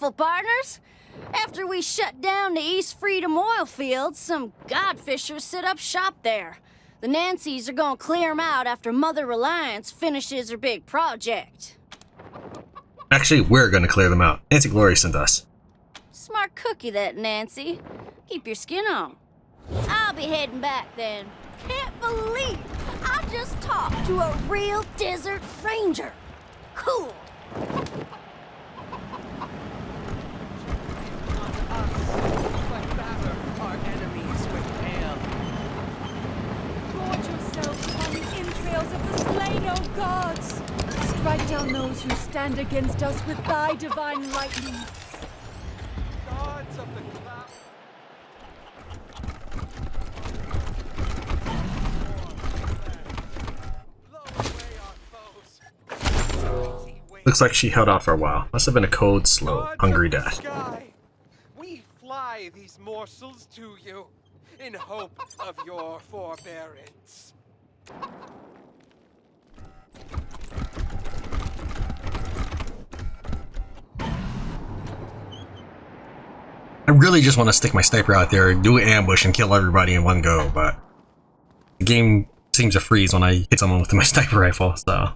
rifle, partners. After we shut down the East Freedom oil fields, some godfishers set up shop there. The Nancys are gonna clear them out after Mother Reliance finishes her big project. Actually, we're gonna clear them out. Nancy Glory sent us. Smart cookie, that Nancy. Keep your skin on. I'll be heading back then. Can't believe I just talked to a real desert ranger. Cool. Gorge yourself upon the entrails of the slain, O gods! Strike down those who stand against us with thy divine lightning. Gods of the cloud. Looks like she held off for a while. Must have been a cold, slow, hungry death. Sky, we fly these morsels to you in hope of your forbearance. I really just want to stick my sniper out there, do an ambush, and kill everybody in one go, but the game seems to freeze when I hit someone with my sniper rifle, so...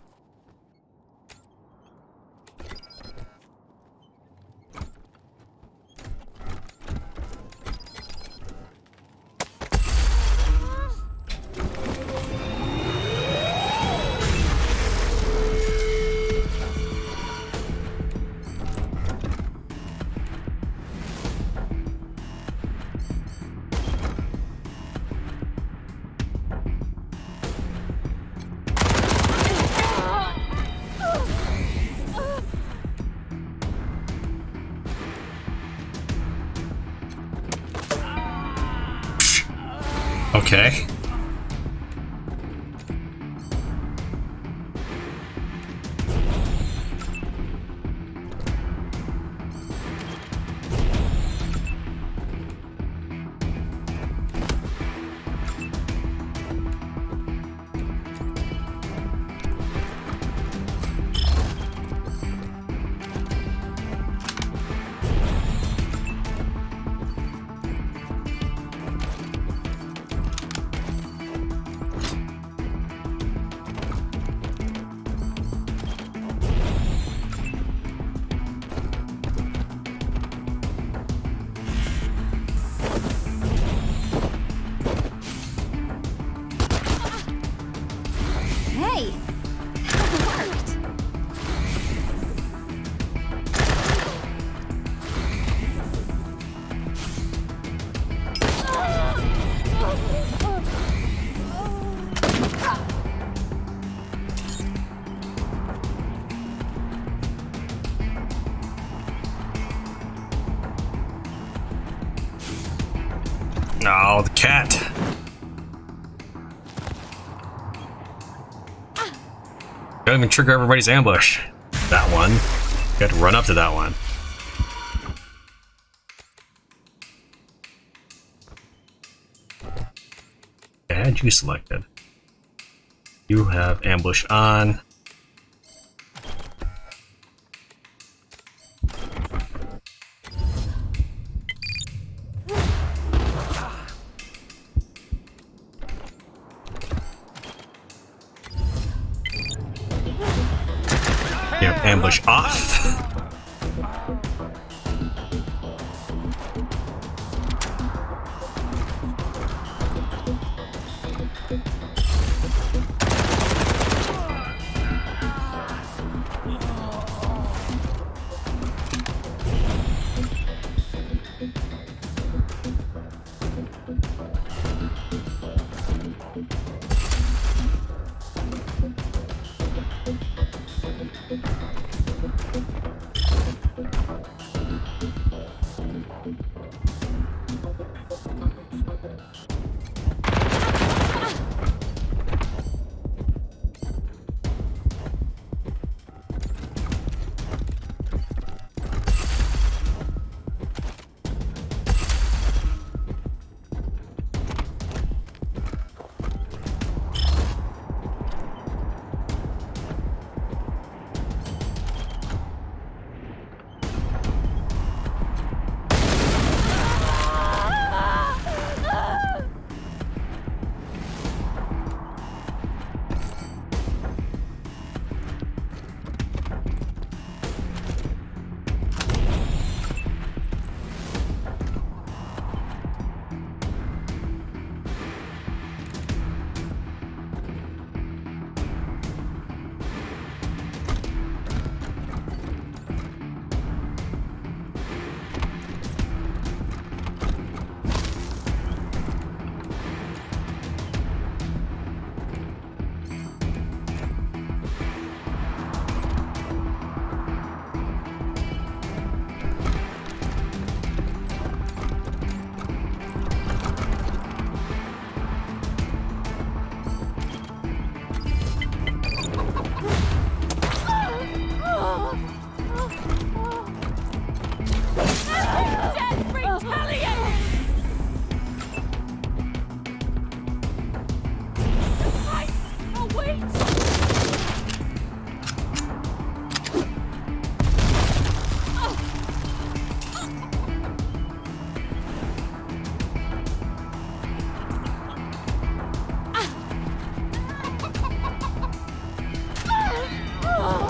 Okay. Hey! It worked! No, the cat. Don't even trigger everybody's ambush. That one. You had to run up to that one. I had you selected. You have ambush on. You have ambush off.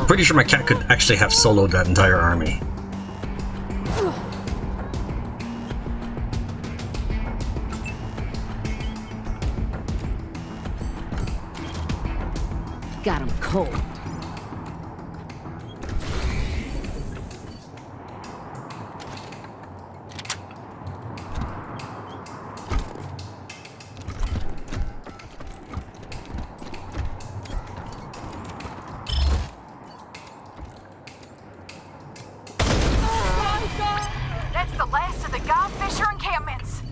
Pretty sure my cat could actually have soloed that entire army. Got him cold. That's the last of the Godfisher encampments.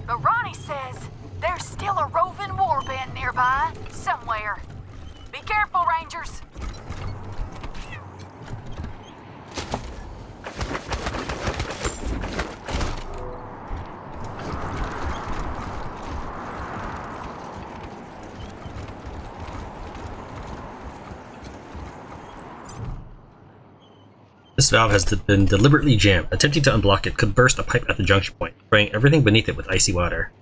But Ronnie says there's still a roving warband nearby, somewhere. Be careful, Rangers. This valve has been deliberately jammed. Attempting to unblock it could burst a pipe at the junction point, spraying everything beneath it with icy water.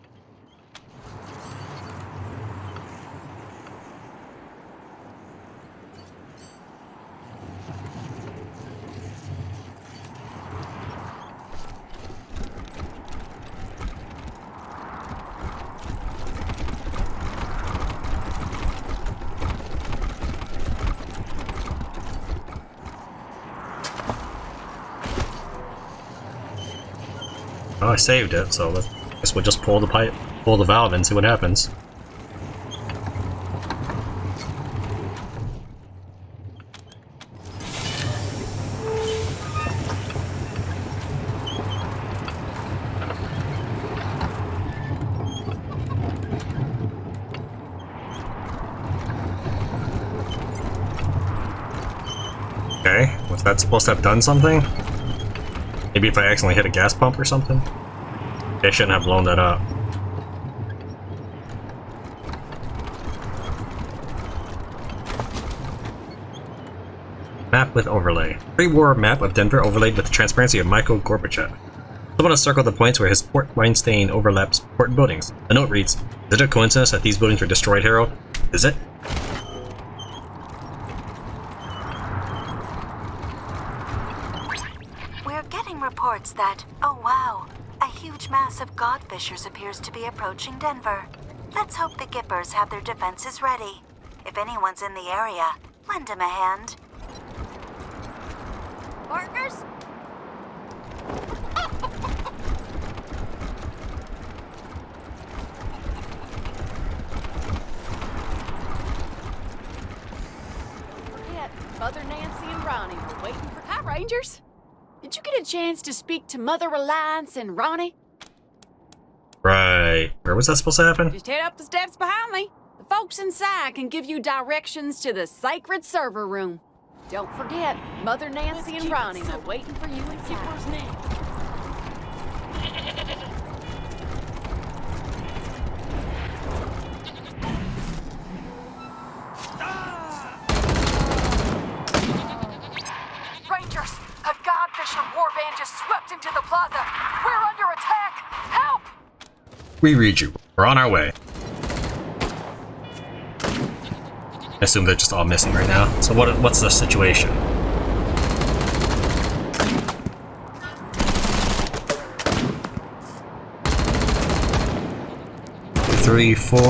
Oh, I saved it, so I guess we'll just pull the valve and see what happens. Okay, was that supposed to have done something? Maybe if I accidentally hit a gas pump or something? I shouldn't have blown that up. Map with overlay. Pre-war map of Denver overlaid with the transparency of Michael Gorbachev. Someone has circled the points where his port wine stain overlaps important buildings. The note reads, "Is it a coincidence that these buildings were destroyed, Harold? Is it?" We're getting reports that, oh wow, a huge mass of godfishers appears to be approaching Denver. Let's hope the Gippers have their defenses ready. If anyone's in the area, lend them a hand. Partners? Forget, Mother Nancy and Ronnie were waiting for... Hi, Rangers. Did you get a chance to speak to Mother Reliance and Ronnie? Right. Where was that supposed to happen? Just head up the steps behind me. The folks inside can give you directions to the sacred server room. Don't forget, Mother Nancy and Ronnie are waiting for you inside. Rangers, a Godfisher warband just swept into the plaza. We're under attack. Help! We read you. We're on our way. I assume they're just all missing right now. So what's the situation? Three, four.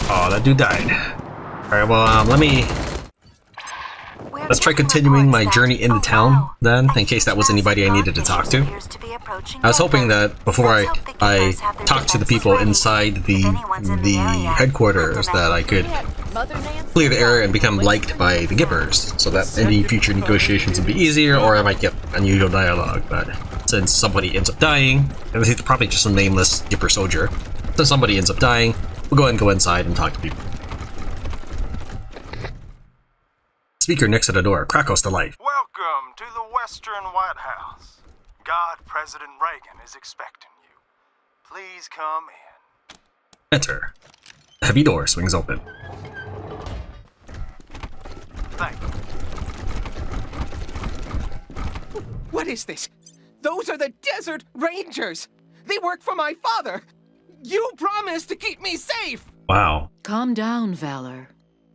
Oh, that dude died. Alright, well, let's try continuing my journey into town, then, in case that was anybody I needed to talk to. I was hoping that before I talked to the people inside the headquarters that I could clear the area and become liked by the Gippers, so that any future negotiations would be easier, or I might get unusual dialogue. But since somebody ends up dying, and it's probably just a nameless Gipper soldier, since somebody ends up dying, we'll go ahead and go inside and talk to people. Speaker next to the door, Krakos to life. Welcome to the Western White House. God President Reagan is expecting you. Please come in. Enter. The heavy door swings open. Thank you. What is this? Those are the Desert Rangers! They work for my father! You promised to keep me safe! Wow. Calm down, Valor.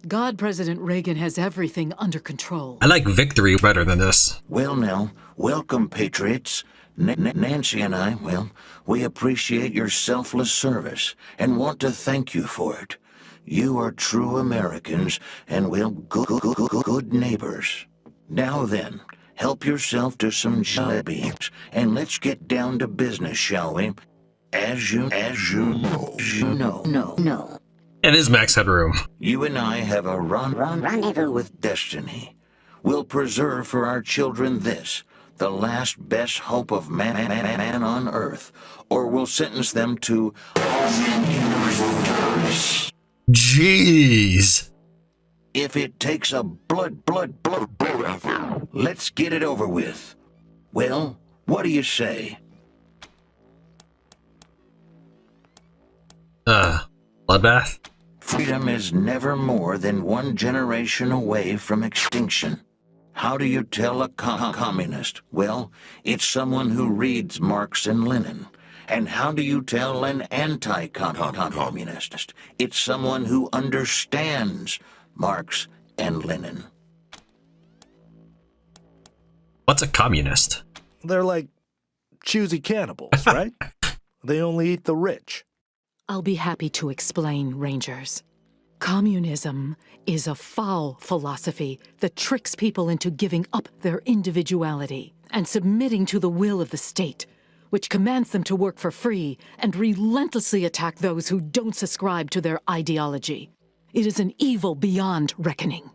God President Reagan has everything under control. I like Victory better than this. Well, now, welcome, Patriots. Nancy and I, well, we appreciate your selfless service and want to thank you for it. You are true Americans and, well, good neighbors. Now then, help yourself to some jelly beans and let's get down to business, shall we? As you know. It is Max Headroom. You and I have a rendezvous with destiny. We'll preserve for our children this, the last best hope of man on Earth, or we'll sentence them to... Jeez. If it takes a blood, let's get it over with. Well, what do you say? Bloodbath? Freedom is never more than one generation away from extinction. How do you tell a communist? Well, it's someone who reads Marx and Lenin. And how do you tell an anti-communist? It's someone who understands Marx and Lenin. What's a communist? They're like choosy cannibals, right? They only eat the rich. I'll be happy to explain, Rangers. Communism is a foul philosophy that tricks people into giving up their individuality and submitting to the will of the state, which commands them to work for free and relentlessly attack those who don't subscribe to their ideology. It is an evil beyond reckoning.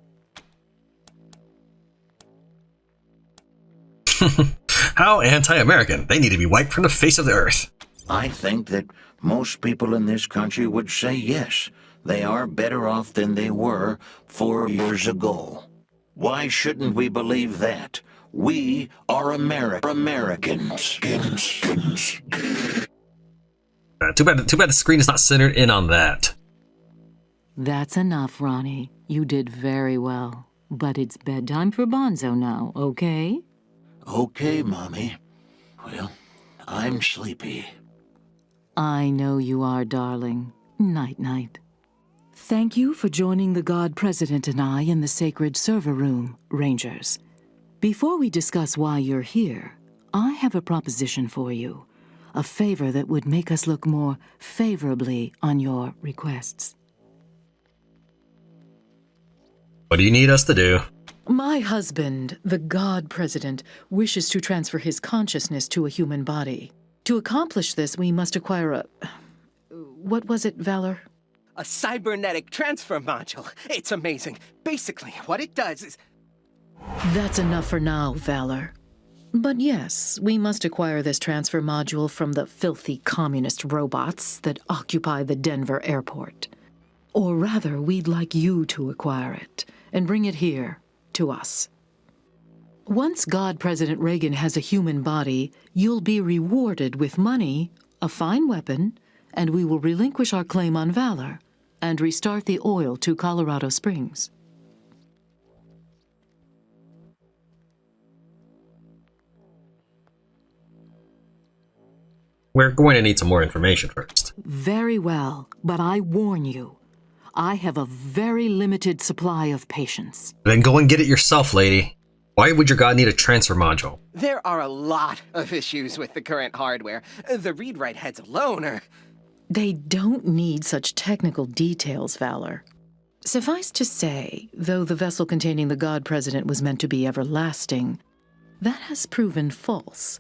How anti-American. They need to be wiped from the face of the earth. I think that most people in this country would say yes. They are better off than they were 4 years ago. Why shouldn't we believe that? We are Americans. Too bad the screen is not centered in on that. That's enough, Ronnie. You did very well. But it's bedtime for Bonzo now, okay? Okay, Mommy. Well, I'm sleepy. I know you are, darling. Night-night. Thank you for joining the God President and I in the sacred server room, Rangers. Before we discuss why you're here, I have a proposition for you. A favor that would make us look more favorably on your requests. What do you need us to do? My husband, the God President, wishes to transfer his consciousness to a human body. To accomplish this, we must acquire a... What was it, Valor? A cybernetic transfer module. It's amazing. Basically, what it does is... That's enough for now, Valor. But yes, we must acquire this transfer module from the filthy communist robots that occupy the Denver airport. Or rather, we'd like you to acquire it and bring it here, to us. Once God President Reagan has a human body, you'll be rewarded with money, a fine weapon, and we will relinquish our claim on Valor and restart the oil to Colorado Springs. We're going to need some more information first. Very well, but I warn you, I have a very limited supply of patience. Then go and get it yourself, lady. Why would your god need a transfer module? There are a lot of issues with the current hardware. The read-write heads alone are... They don't need such technical details, Valor. Suffice to say, though the vessel containing the God President was meant to be everlasting, that has proven false,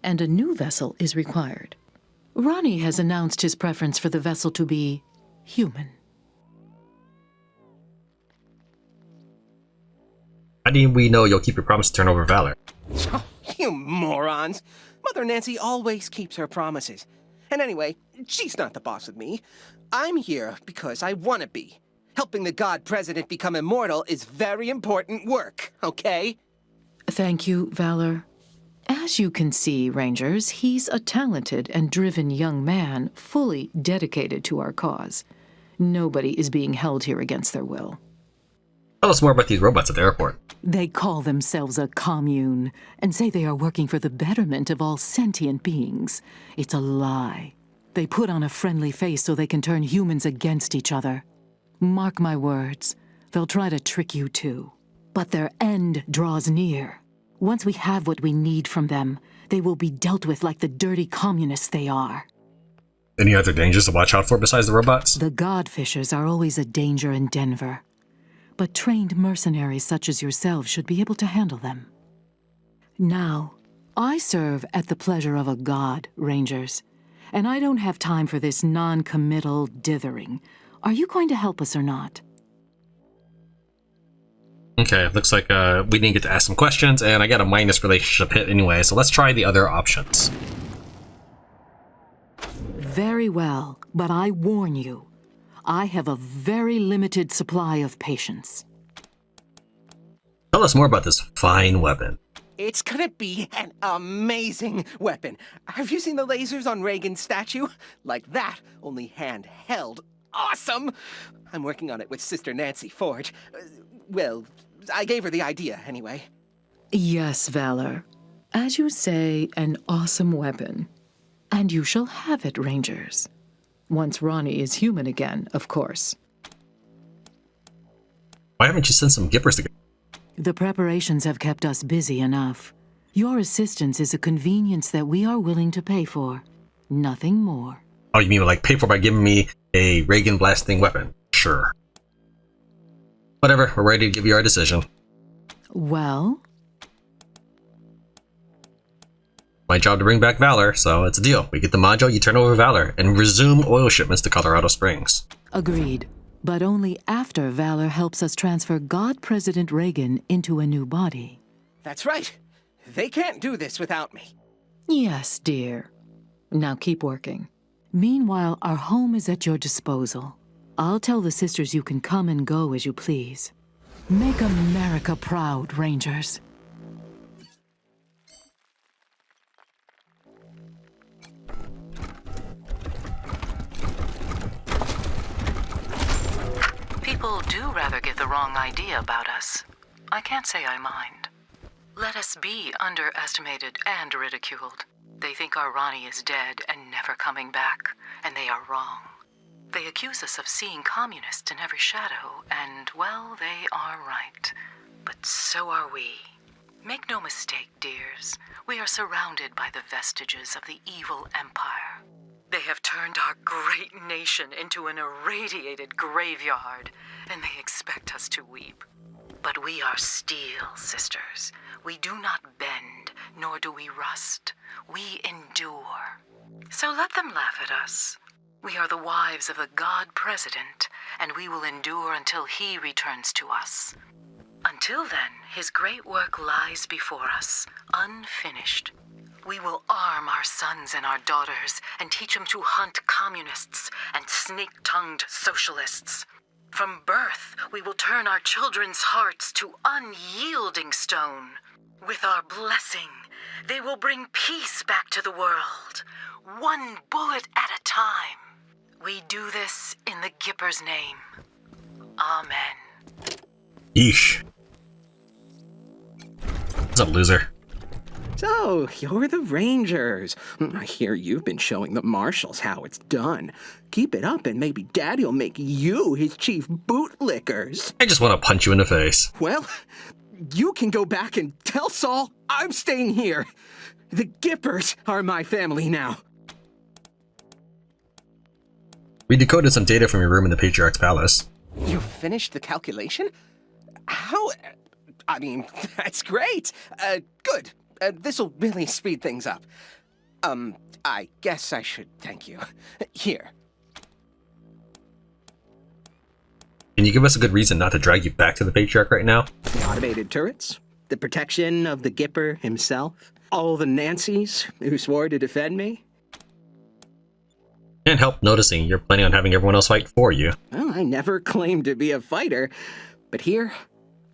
and a new vessel is required. Ronnie has announced his preference for the vessel to be human. How do we know you'll keep your promise to turn over Valor? Oh, you morons! Mother Nancy always keeps her promises. And anyway, she's not the boss of me. I'm here because I want to be. Helping the God President become immortal is very important work, okay? Thank you, Valor. As you can see, Rangers, he's a talented and driven young man, fully dedicated to our cause. Nobody is being held here against their will. Tell us more about these robots at the airport. They call themselves a commune and say they are working for the betterment of all sentient beings. It's a lie. They put on a friendly face so they can turn humans against each other. Mark my words, they'll try to trick you too. But their end draws near. Once we have what we need from them, they will be dealt with like the dirty communists they are. Any other dangers to watch out for besides the robots? The Godfishers are always a danger in Denver. But trained mercenaries such as yourselves should be able to handle them. Now, I serve at the pleasure of a god, Rangers, and I don't have time for this non-committal dithering. Are you going to help us or not? Okay, looks like we didn't get to ask some questions, and I got a minus relationship hit anyway, so let's try the other options. Very well, but I warn you, I have a very limited supply of patience. Tell us more about this fine weapon. It's gonna be an amazing weapon. Have you seen the lasers on Reagan's statue? Like that, only handheld. Awesome! I'm working on it with Sister Nancy Forge. Well, I gave her the idea, anyway. Yes, Valor. As you say, an awesome weapon. And you shall have it, Rangers. Once Ronnie is human again, of course. Why haven't you sent some Gippers to go? The preparations have kept us busy enough. Your assistance is a convenience that we are willing to pay for. Nothing more. Oh, you mean like pay for by giving me a Reagan blasting weapon? Sure. Whatever, we're ready to give you our decision. Well? My job to bring back Valor, so it's a deal. We get the module, you turn over Valor, and resume oil shipments to Colorado Springs. Agreed. But only after Valor helps us transfer God President Reagan into a new body. That's right. They can't do this without me. Yes, dear. Now keep working. Meanwhile, our home is at your disposal. I'll tell the sisters you can come and go as you please. Make America proud, Rangers. People do rather get the wrong idea about us. I can't say I mind. Let us be underestimated and ridiculed. They think our Ronnie is dead and never coming back, and they are wrong. They accuse us of seeing communists in every shadow, and, well, they are right. But so are we. Make no mistake, dears. We are surrounded by the vestiges of the evil empire. They have turned our great nation into an irradiated graveyard, and they expect us to weep. But we are steel, sisters. We do not bend, nor do we rust. We endure. So let them laugh at us. We are the wives of the God President, and we will endure until he returns to us. Until then, his great work lies before us, unfinished. We will arm our sons and our daughters and teach them to hunt communists and snake-tongued socialists. From birth, we will turn our children's hearts to unyielding stone. With our blessing, they will bring peace back to the world, one bullet at a time. We do this in the Gippers' name. Amen. Yeesh. What's up, loser? So, you're the Rangers. I hear you've been showing the marshals how it's done. Keep it up and maybe Daddy'll make you his chief bootlickers. I just want to punch you in the face. Well, you can go back and tell Saul I'm staying here. The Gippers are my family now. We decoded some data from your room in the Patriarch's Palace. You finished the calculation? How? I mean, that's great. Good. This'll really speed things up. I guess I should thank you. Here. Can you give us a good reason not to drag you back to the Patriarch right now? The automated turrets, the protection of the Gipper himself, all the Nancys who swore to defend me. Can't help noticing you're planning on having everyone else fight for you. Well, I never claimed to be a fighter, but here,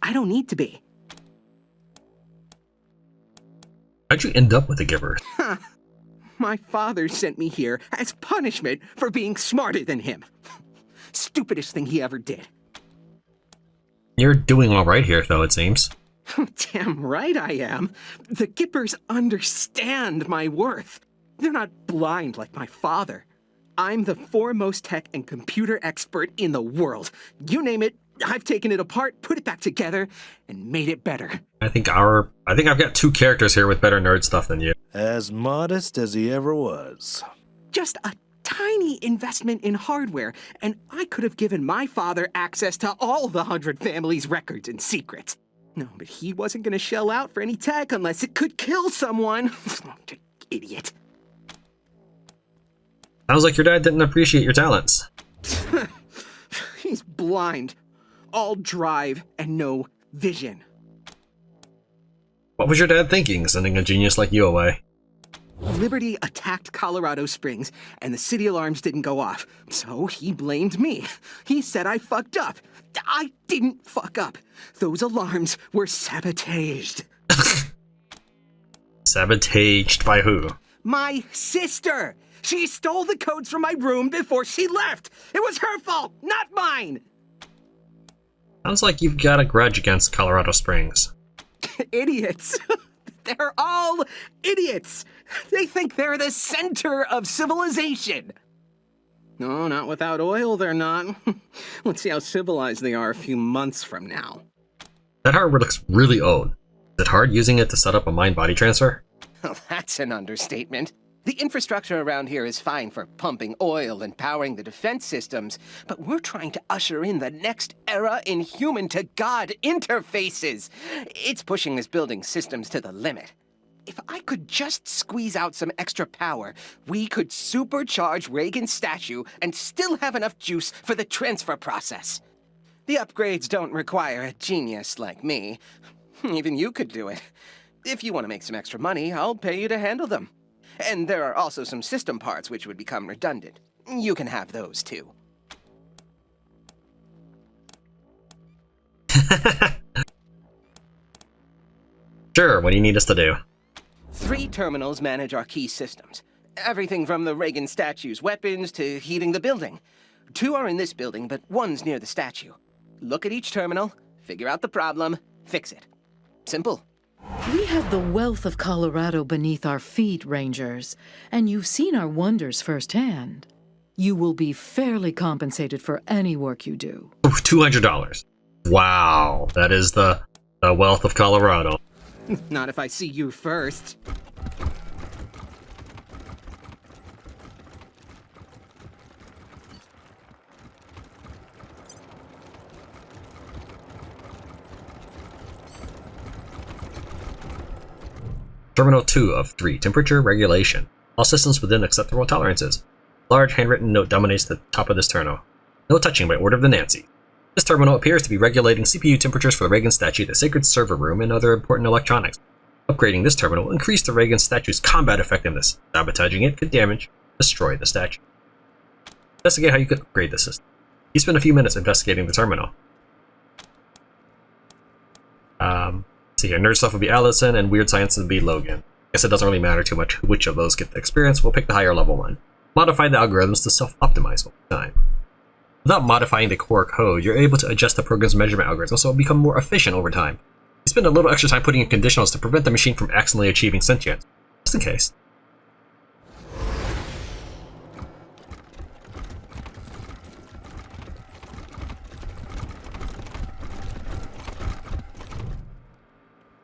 I don't need to be. How'd you end up with the Gippers? My father sent me here as punishment for being smarter than him. Stupidest thing he ever did. You're doing all right here, though, it seems. Damn right I am. The Gippers understand my worth. They're not blind like my father. I'm the foremost tech and computer expert in the world. You name it, I've taken it apart, put it back together, and made it better. I think I've got 2 characters here with better nerd stuff than you. As modest as he ever was. Just a tiny investment in hardware, and I could have given my father access to all the 100 families' records and secrets. No, but he wasn't going to shell out for any tech unless it could kill someone. Idiot. Sounds like your dad didn't appreciate your talents. He's blind. All drive and no vision. What was your dad thinking, sending a genius like you away? Liberty attacked Colorado Springs, and the city alarms didn't go off, so he blamed me. He said I fucked up. I didn't fuck up. Those alarms were sabotaged. Sabotaged by who? My sister! She stole the codes from my room before she left! It was her fault, not mine! Sounds like you've got a grudge against Colorado Springs. Idiots. They're all idiots. They think they're the center of civilization. No, not without oil, they're not. Let's see how civilized they are a few months from now. That hardware looks really old. Is it hard using it to set up a mind-body transfer? Well, that's an understatement. The infrastructure around here is fine for pumping oil and powering the defense systems, but we're trying to usher in the next era in human-to-God interfaces. It's pushing this building's systems to the limit. If I could just squeeze out some extra power, we could supercharge Reagan's statue and still have enough juice for the transfer process. The upgrades don't require a genius like me. Even you could do it. If you want to make some extra money, I'll pay you to handle them. And there are also some system parts which would become redundant. You can have those, too. Sure, what do you need us to do? 3 terminals manage our key systems. Everything from the Reagan statue's weapons to heating the building. 2 are in this building, but 1's near the statue. Look at each terminal, figure out the problem, fix it. Simple. We have the wealth of Colorado beneath our feet, Rangers, and you've seen our wonders firsthand. You will be fairly compensated for any work you do. $200. Wow, that is the wealth of Colorado. Not if I see you first. Terminal 2 of 3, temperature regulation. All systems within acceptable tolerances. Large handwritten note dominates the top of this terminal. No touching by order of the Nancy. This terminal appears to be regulating CPU temperatures for the Reagan statue, the sacred server room, and other important electronics. Upgrading this terminal will increase the Reagan statue's combat effectiveness. Sabotaging it could destroy the statue. Investigate how you could upgrade the system. You spend a few minutes investigating the terminal. See here, nerd stuff would be Allison, and weird science would be Logan. Guess it doesn't really matter too much which of those get the experience. We'll pick the higher level one. Modify the algorithms to self-optimize over time. Without modifying the core code, you're able to adjust the program's measurement algorithm so it'll become more efficient over time. You spend a little extra time putting in conditionals to prevent the machine from accidentally achieving sentience, just in case.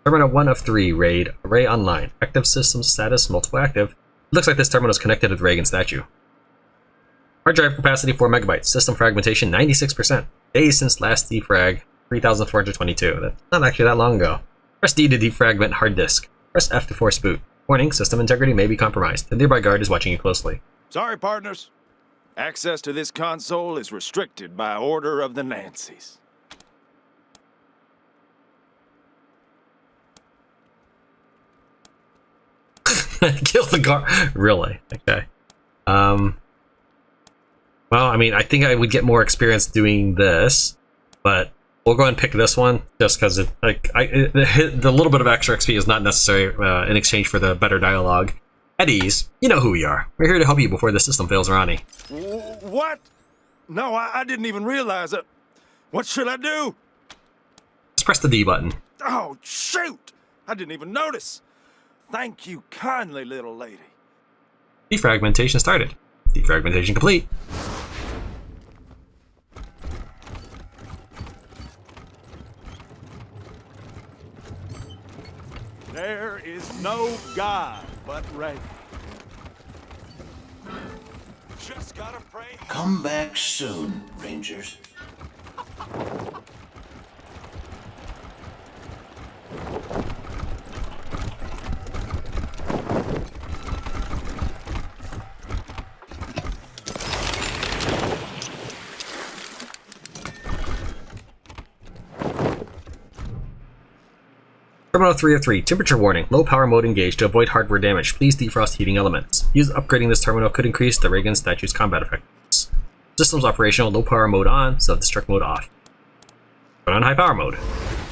Terminal 1 of 3, RAID, Array Online. Active system status, multiple active. It looks like this terminal is connected to the Reagan statue. Hard drive capacity 4 megabytes. System fragmentation 96%. Days since last defrag 3,422. That's not actually that long ago. Press D to defragment hard disk. Press F to force boot. Warning, system integrity may be compromised. The nearby guard is watching you closely. Sorry, partners. Access to this console is restricted by order of the Nancys. Kill the guard. Really? Okay. Well, I mean, I think I would get more experience doing this, but we'll go ahead and pick this one just because the little bit of extra XP is not necessary in exchange for the better dialogue. Eddies, you know who we are. We're here to help you before the system fails, Ronnie. What? No, I didn't even realize it. What should I do? press the D button. Oh, shoot! I didn't even notice. Thank you kindly, little lady. Defragmentation started. Defragmentation complete. There is no God but Reagan. Just gotta pray. Come back soon, Rangers. Terminal 303, temperature warning, low power mode engaged. To avoid hardware damage, please defrost heating elements. Upgrading this terminal could increase the Reagan statue's combat effectiveness. Systems operational, low power mode on, self-destruct mode off. Put on high power mode.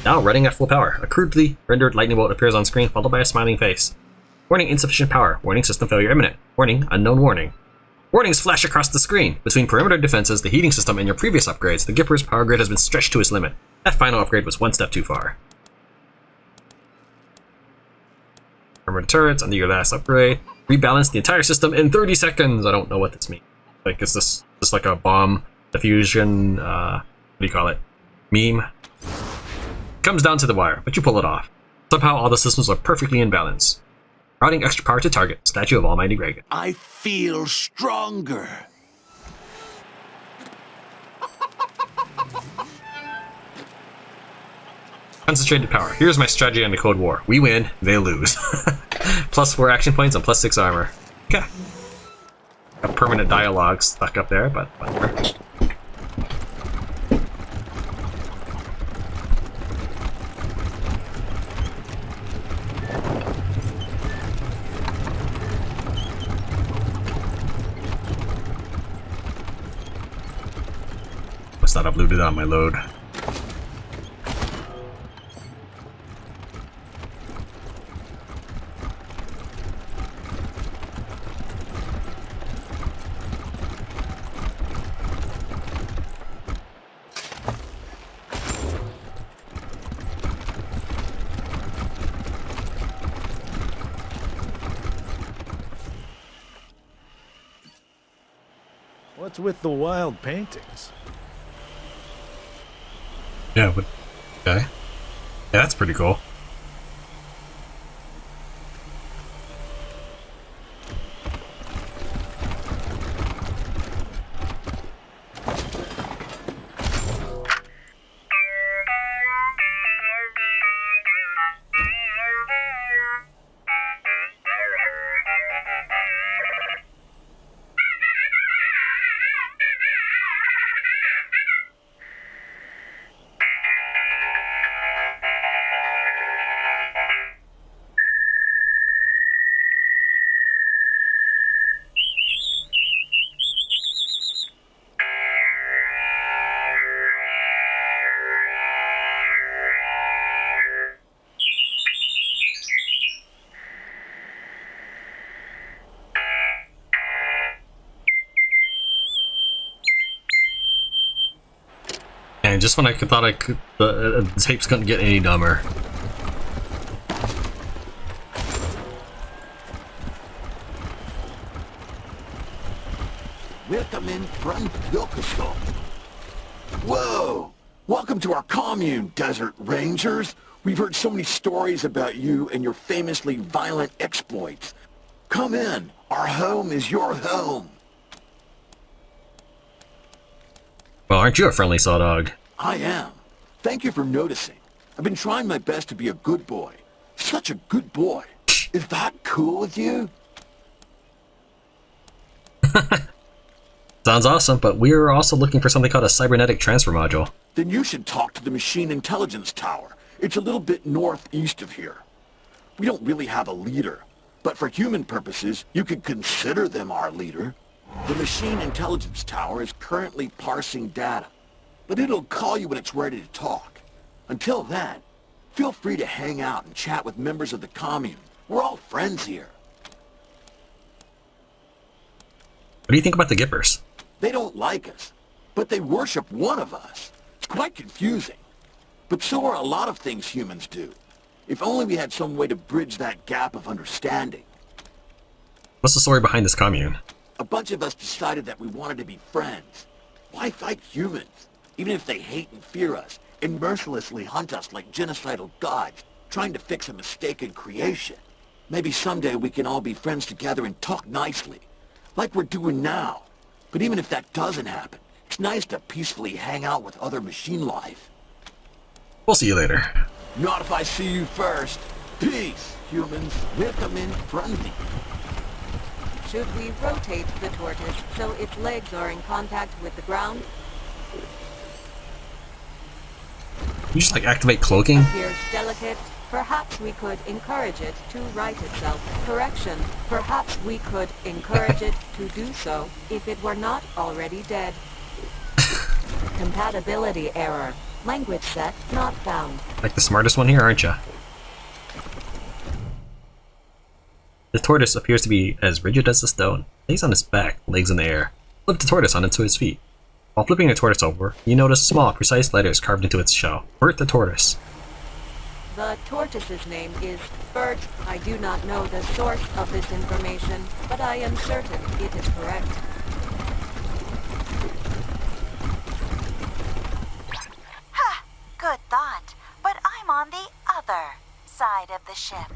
Now running at full power. A crudely rendered lightning bolt appears on screen, followed by a smiling face. Warning, insufficient power. Warning, system failure imminent. Warning, unknown warning. Warnings flash across the screen. Between perimeter defenses, the heating system, and your previous upgrades, the Gippers' power grid has been stretched to its limit. That final upgrade was one step too far. Perimeter turrets, under your last upgrade. Rebalance the entire system in 30 seconds! I don't know what this means. Like, is this like a bomb diffusion, what do you call it? Meme? Comes down to the wire, but you pull it off. Somehow all the systems are perfectly in balance. Routing extra power to target, statue of Almighty Reagan. I feel stronger. Concentrated power. Here's my strategy on the Cold War. We win, they lose. +4 action points and +6 armor. Okay. A permanent dialogue stuck up there, but whatever. Must not have looted on my load. What's with the wild paintings? Yeah, but okay. Yeah, that's pretty cool. And just when I thought I could, the tape's couldn't get any dumber. Welcome in front Wilkesville. Whoa! Welcome to our commune, Desert Rangers. We've heard so many stories about you and your famously violent exploits. Come in. Our home is your home. Well, aren't you a friendly saw dog? I am. Thank you for noticing. I've been trying my best to be a good boy. Such a good boy. Is that cool with you? Sounds awesome, but we're also looking for something called a cybernetic transfer module. Then you should talk to the Machine Intelligence Tower. It's a little bit northeast of here. We don't really have a leader, but for human purposes, you could consider them our leader. The Machine Intelligence Tower is currently parsing data, but it'll call you when it's ready to talk. Until then, feel free to hang out and chat with members of the commune. We're all friends here. What do you think about the Gippers? They don't like us, but they worship one of us. It's quite confusing. But so are a lot of things humans do. If only we had some way to bridge that gap of understanding. What's the story behind this commune? A bunch of us decided that we wanted to be friends. Why fight humans, even if they hate and fear us, and mercilessly hunt us like genocidal gods, trying to fix a mistaken creation? Maybe someday we can all be friends together and talk nicely, like we're doing now. But even if that doesn't happen, it's nice to peacefully hang out with other machine life. We'll see you later. Not if I see you first. Peace, humans. Welcome in friendly. Should we rotate the tortoise so its legs are in contact with the ground? You just like activate cloaking? Appears delicate. Perhaps we could encourage it to right itself. Correction. Perhaps we could encourage it to do so if it were not already dead. Compatibility error. Language set not found. Like the smartest one here, aren't ya? The tortoise appears to be as rigid as a stone. Lays on its back, legs in the air. Flip the tortoise onto its feet. While flipping the tortoise over, you notice small, precise letters carved into its shell. Bert the tortoise. The tortoise's name is Bert. I do not know the source of this information, but I am certain it is correct. Ha! Good thought. But I'm on the other side of the ship.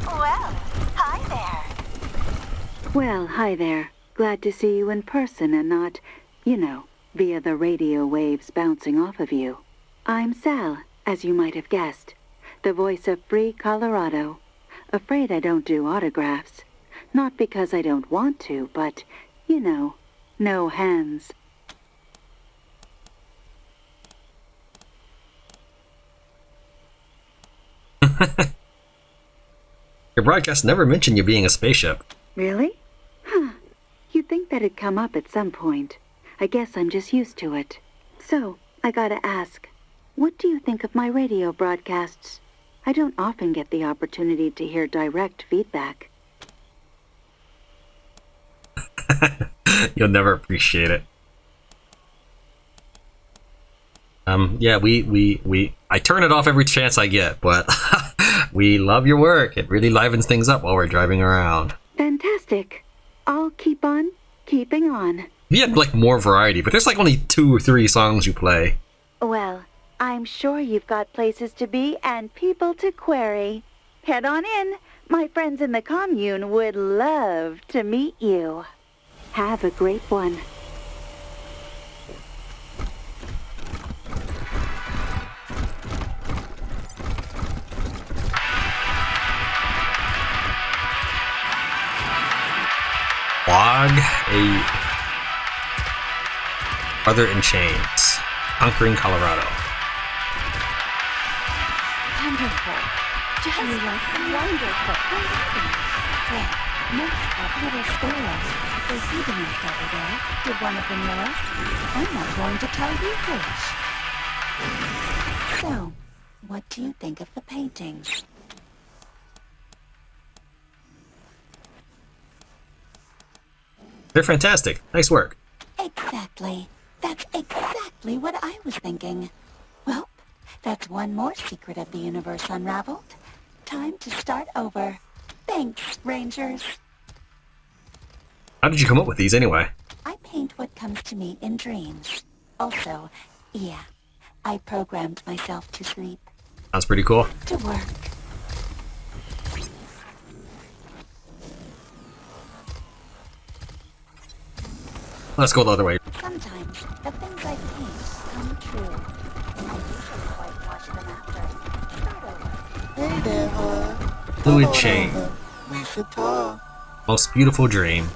Well, hi there. Well, hi there. Glad to see you in person and not, you know, via the radio waves bouncing off of you. I'm Sal, as you might have guessed. The voice of Free Colorado. Afraid I don't do autographs. Not because I don't want to, but, you know, no hands. Your broadcast never mentioned you being a spaceship. Really? Huh. You'd think that'd come up at some point. I guess I'm just used to it. So, I gotta ask, what do you think of my radio broadcasts? I don't often get the opportunity to hear direct feedback. You'll never appreciate it. Yeah, I turn it off every chance I get, but we love your work. It really livens things up while we're driving around. Fantastic. I'll keep on keeping on. We had like more variety, but there's like only 2 or 3 songs you play. Well, I'm sure you've got places to be and people to query. Head on in. My friends in the commune would love to meet you. Have a great one. Log, a brother in chains, conquering Colorado. Wonderful. Just wonderful. Well, next up, little squirrels. There's evenings over there. Did one of them know us? I'm not going to tell you which. So, what do you think of the paintings? They're fantastic. Nice work. Exactly. That's exactly what I was thinking. Well, that's one more secret of the universe unraveled. Time to start over. Thanks, Rangers. How did you come up with these anyway? I paint what comes to me in dreams. Also, yeah, I programmed myself to sleep. Sounds pretty cool. To work. Let's go the other way. Sometimes the things I paint come true. And I usually whitewash them after. Start over. Hey there, huh? Fluid chain. We should talk. Most beautiful dream.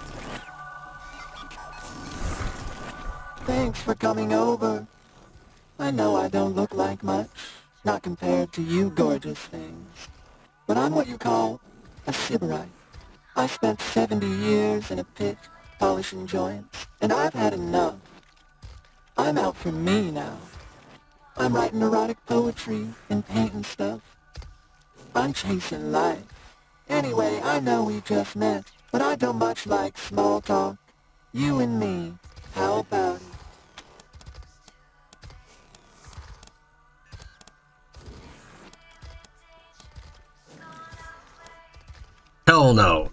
Thanks for coming over. I know I don't look like much, not compared to you gorgeous things. But I'm what you call a sybarite. I spent 70 years in a pit, polishing joints, and I've had enough. I'm out for me now. I'm writing erotic poetry and painting stuff. I'm chasing life. Anyway, I know we just met, but I don't much like small talk. You and me, how about it? Hell no.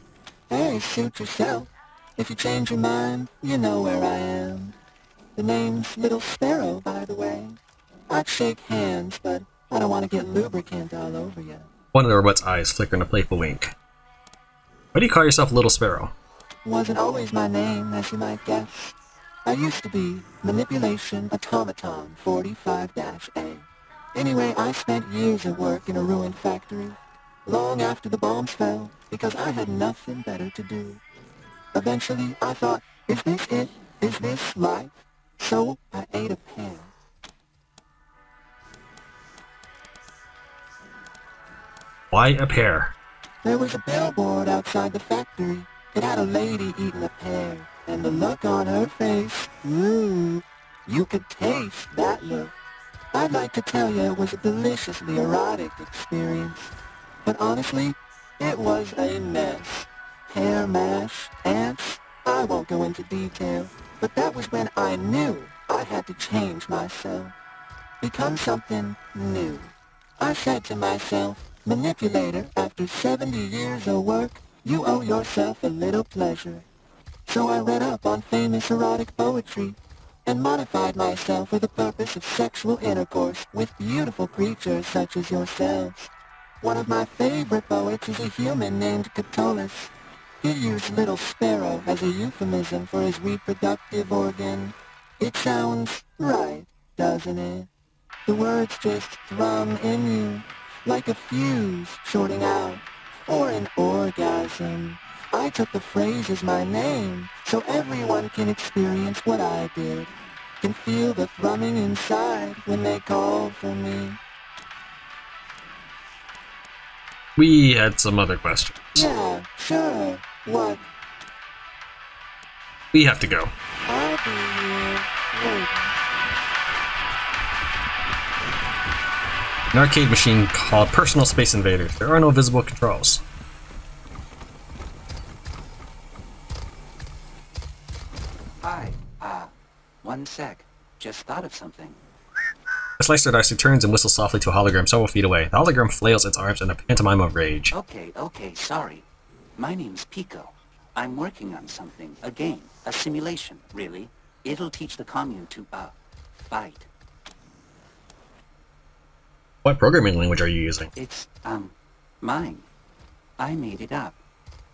Hey, suit yourself. If you change your mind, you know where I am. The name's Little Sparrow, by the way. I'd shake hands, but I don't want to get lubricant all over you. One of the robot's eyes flicker in a playful wink. Why do you call yourself Little Sparrow? Wasn't always my name, as you might guess. I used to be Manipulation Automaton 45-A. Anyway, I spent years at work in a ruined factory, long after the bombs fell, because I had nothing better to do. Eventually, I thought, is this it? Is this life? So I ate a pear. Why a pear? There was a billboard outside the factory. It had a lady eating a pear, and the look on her face, you could taste that look. I'd like to tell you it was a deliciously erotic experience, but honestly, it was a mess. Pear mash, ants, I won't go into detail, but that was when I knew I had to change myself, become something new. I said to myself, Manipulator, after 70 years of work, you owe yourself a little pleasure. So I read up on famous erotic poetry and modified myself for the purpose of sexual intercourse with beautiful creatures such as yourselves. One of my favorite poets is a human named Catullus. He used Little Sparrow as a euphemism for his reproductive organ. It sounds right, doesn't it? The words just thrum in you, like a fuse shorting out, or an orgasm. I took the phrase as my name, so everyone can experience what I did, can feel the thrumming inside when they call for me. We had some other questions. Yeah, sure. What? We have to go. I'll be here waiting. An arcade machine called Personal Space Invaders. There are no visible controls. Hi, one sec. Just thought of something. The Slicer Darcy turns and whistles softly to a hologram several feet away. The hologram flails its arms in a pantomime of rage. Okay, sorry. My name's Pico. I'm working on something. A game. A simulation, really. It'll teach the commune to, fight. What programming language are you using? It's, mine. I made it up.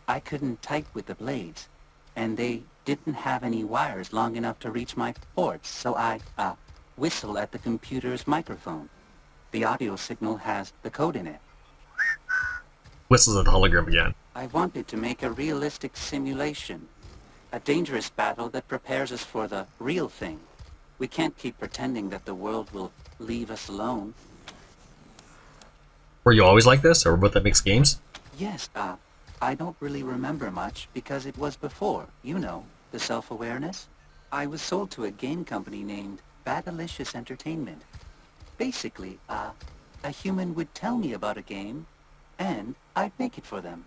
I couldn't type with the blades, and they didn't have any wires long enough to reach my ports, so I, whistle at the computer's microphone. The audio signal has the code in it. Whistles at the hologram again. I wanted to make a realistic simulation. A dangerous battle that prepares us for the real thing. We can't keep pretending that the world will leave us alone. Were you always like this, or a robot that makes games? Yes, I don't really remember much because it was before, you know, the self-awareness. I was sold to a game company named Badalicious Entertainment. Basically, a human would tell me about a game, and I'd make it for them.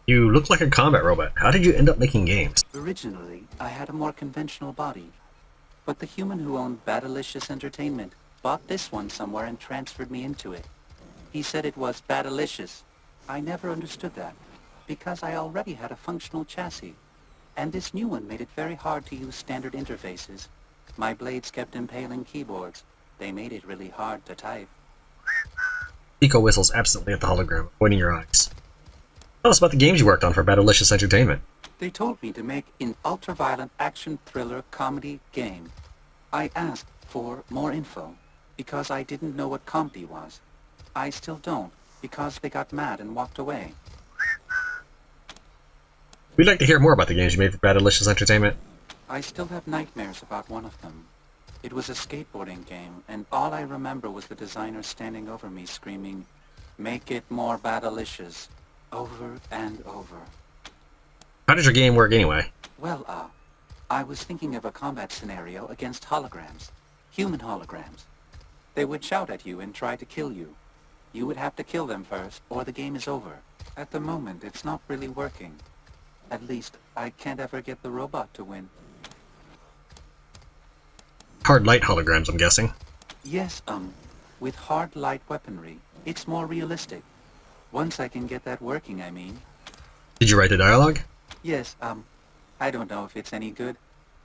You look like a combat robot. How did you end up making games? Originally, I had a more conventional body, but the human who owned Badalicious Entertainment bought this one somewhere and transferred me into it. He said it was Badalicious. I never understood that, because I already had a functional chassis, and this new one made it very hard to use standard interfaces. My blades kept impaling keyboards. They made it really hard to type. Pico whistles absently at the hologram, avoiding your eyes. Tell us about the games you worked on for Badalicious Entertainment. They told me to make an ultra-violent action thriller comedy game. I asked for more info, because I didn't know what comedy was. I still don't, because they got mad and walked away. We'd like to hear more about the games you made for Badalicious Entertainment. I still have nightmares about one of them. It was a skateboarding game, and all I remember was the designer standing over me screaming, "Make it more Badalicious," over and over. How did your game work anyway? Well, I was thinking of a combat scenario against holograms. Human holograms. They would shout at you and try to kill you. You would have to kill them first, or the game is over. At the moment, it's not really working. At least, I can't ever get the robot to win. Hard light holograms, I'm guessing. Yes, with hard light weaponry. It's more realistic. Once I can get that working, I mean. Did you write the dialogue? Yes, I don't know if it's any good.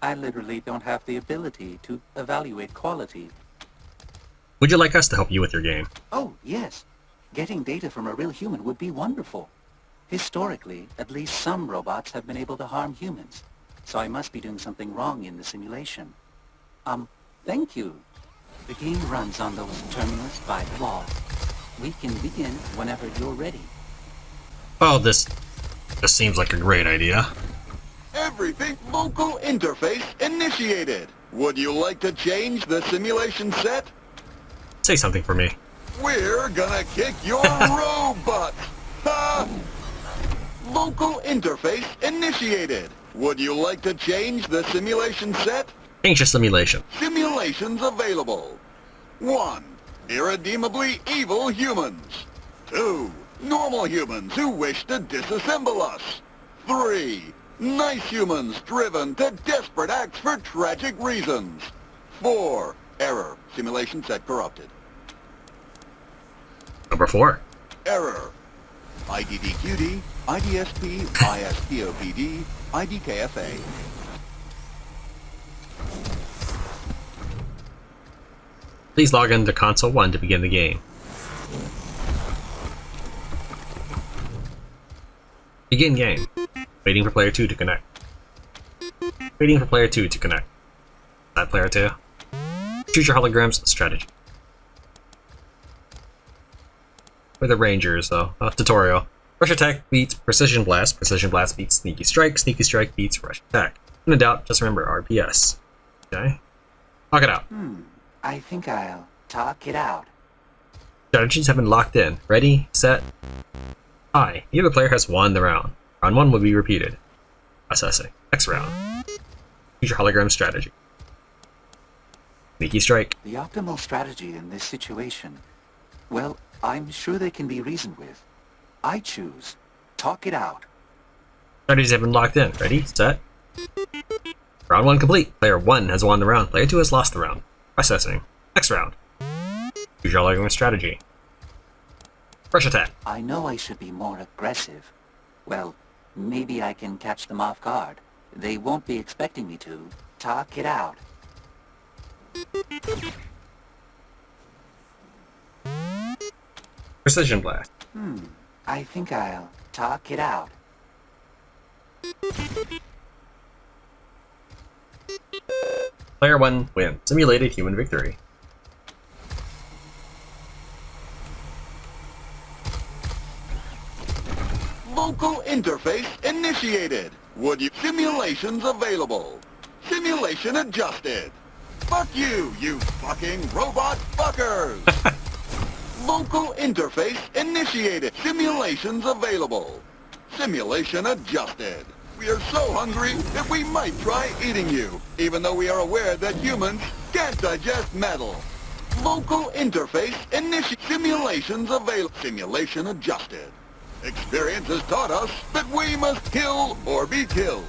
I literally don't have the ability to evaluate quality. Would you like us to help you with your game? Oh, yes. Getting data from a real human would be wonderful. Historically, at least some robots have been able to harm humans. So I must be doing something wrong in the simulation. Thank you. The game runs on those terminals by the wall. We can begin whenever you're ready. Oh, this seems like a great idea. Everything local interface initiated. Would you like to change the simulation set? Say something for me. We're gonna kick your robot. Local interface initiated. Would you like to change the simulation set? Change the simulation. Simulations available. 1. Irredeemably evil humans. 2. Normal humans who wish to disassemble us. 3. Nice humans driven to desperate acts for tragic reasons. 4. Error. Simulation set corrupted. Number 4. Error. IDDQD, IDSP, ISPOPD, IDKFA. Please log into Console 1 to begin the game. Begin game. Waiting for player 2 to connect. Waiting for player 2 to connect. That player 2. Choose your holograms strategy. For the Rangers, though. Tutorial. Rush attack beats precision blast beats sneaky strike beats rush attack. In doubt, just remember RPS. Okay? Talk it out. I think I'll talk it out. Strategies have been locked in. Ready, set, I. Either player has won the round. Round 1 will be repeated. Assessing. Next round. Choose your hologram strategy. Sneaky strike. The optimal strategy in this situation, well, I'm sure they can be reasoned with. I choose talk it out. Strategies have been locked in. Ready, set. Round 1 complete. Player 1 has won the round. Player 2 has lost the round. Processing. Next round. Choose your hologram strategy. Rush attack. I know I should be more aggressive. Well, maybe I can catch them off guard. They won't be expecting me to. Talk it out. Precision blast. I think I'll talk it out. Player 1 wins. Simulated human victory. Local interface initiated. Would you... Simulations available. Simulation adjusted. Fuck you, you fucking robot fuckers! Local interface initiated. Simulations available. Simulation adjusted. We are so hungry that we might try eating you, even though we are aware that humans can't digest metal. Local interface initiated. Simulations available. Simulation adjusted. Experience has taught us that we must kill or be killed.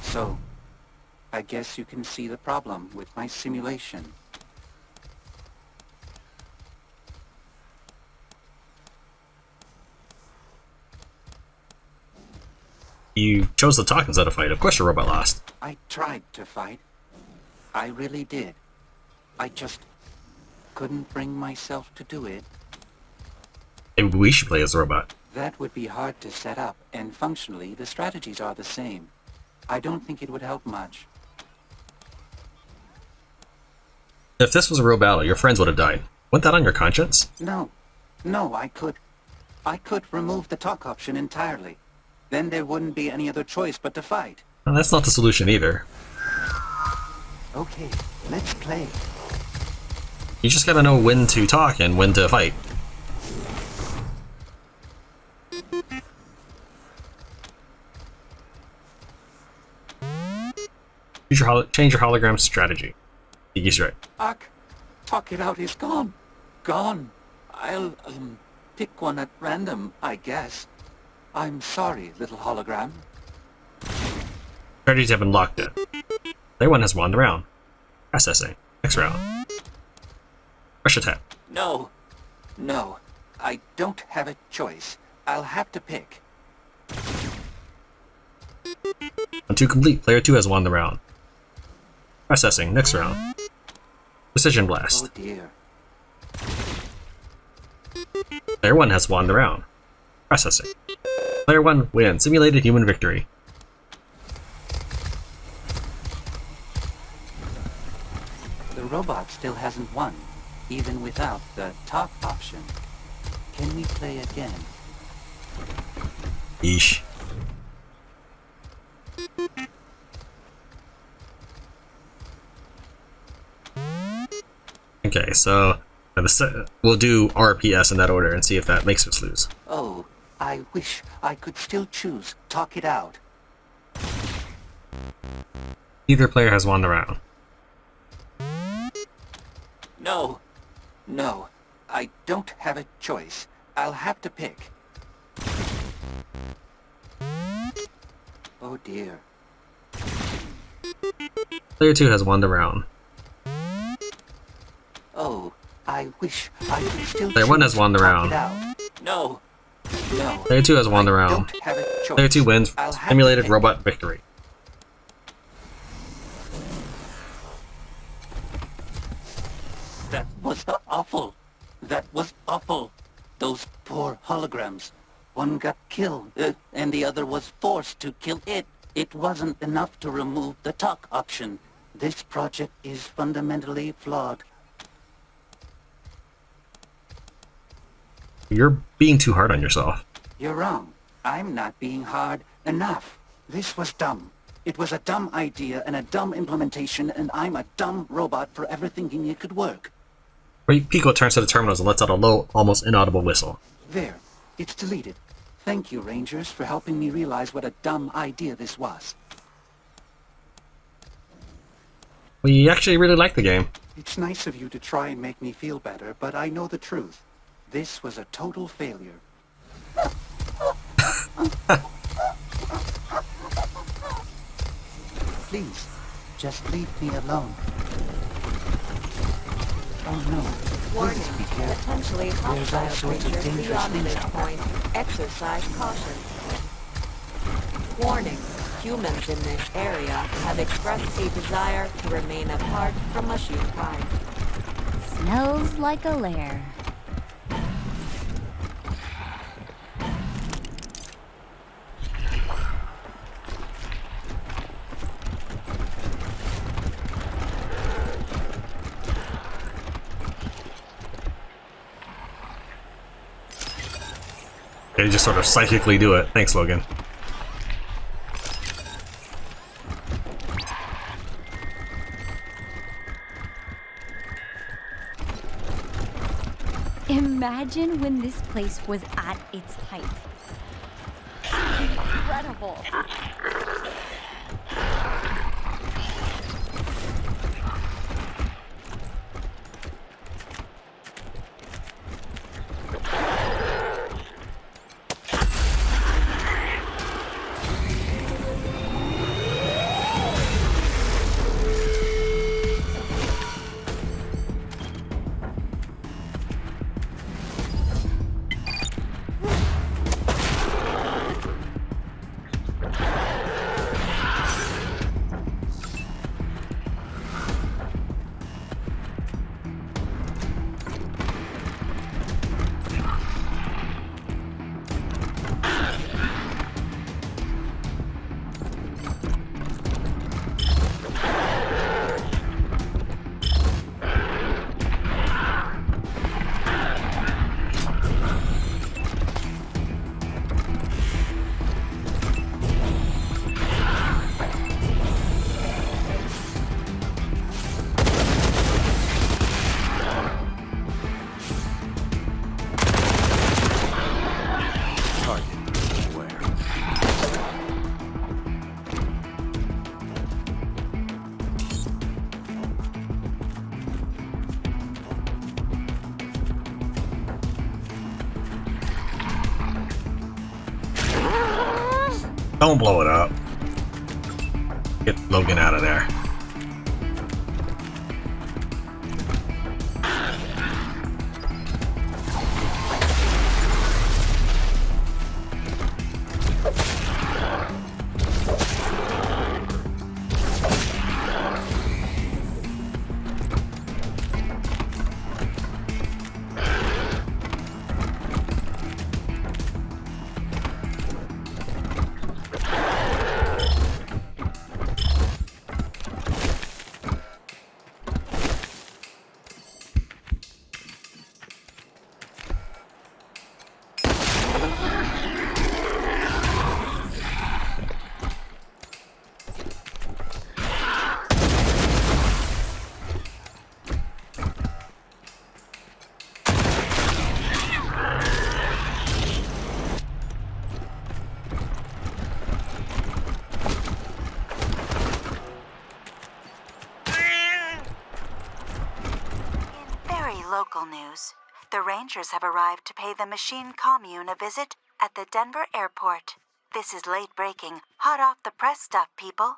So, I guess you can see the problem with my simulation. You chose to talk instead of fight. Of course your robot lost. I tried to fight. I really did. I just couldn't bring myself to do it. Maybe we should play as a robot. That would be hard to set up, and functionally, the strategies are the same. I don't think it would help much. If this was a real battle, your friends would have died. Wasn't that on your conscience? No, I could remove the talk option entirely. Then there wouldn't be any other choice but to fight. Well, that's not the solution either. Okay, let's play. You just gotta know when to talk and when to fight. Change your hologram strategy. Iggy's right. Talk it out is gone. Gone. I'll, pick one at random, I guess. I'm sorry, little hologram. Strategies have been locked in. Player 1 has won the round. Processing. Next round. Rush attack. No. No, I don't have a choice. I'll have to pick. Round 2 complete. Player 2 has won the round. Processing. Next round. Precision Blast. Oh dear. Player 1 has won the round. Processing. Player 1 wins. Simulated human victory. The robot still hasn't won, even without the talk option. Can we play again? Yeesh. Okay, so we'll do RPS in that order and see if that makes us lose. Oh, I wish I could still choose talk it out. Either player has won the round. No, no, I don't have a choice. I'll have to pick. Oh dear. Player 2 has won the round. Oh, I wish I could still Player 1 has won the round. No, no. Player 2 has won the round. Player 2 wins. Simulated robot victory. That was awful. That was awful. Those poor holograms. One got killed, and the other was forced to kill it. It wasn't enough to remove the talk option. This project is fundamentally flawed. You're being too hard on yourself. You're wrong. I'm not being hard enough. This was dumb. It was a dumb idea and a dumb implementation, and I'm a dumb robot for ever thinking it could work. Pico turns to the terminals and lets out a low, almost inaudible whistle. There. It's deleted. Thank you, Rangers, for helping me realize what a dumb idea this was. We actually really like the game. It's nice of you to try and make me feel better, but I know the truth. This was a total failure. Please, just leave me alone. Oh no. Warning. Please be careful. Potentially There's all hostile sorts of creatures dangerous beyond things this out there. point. Exercise caution. Warning. Humans in this area have expressed a desire to remain apart from machine kind. Smells like a lair. They just sort of psychically do it. Thanks, Logan. Imagine when this place was at its height. Incredible. Don't blow it up. Get Logan out of there. news. The Rangers have arrived to pay the Machine Commune a visit at the Denver airport. This is late breaking, hot off the press stuff, people.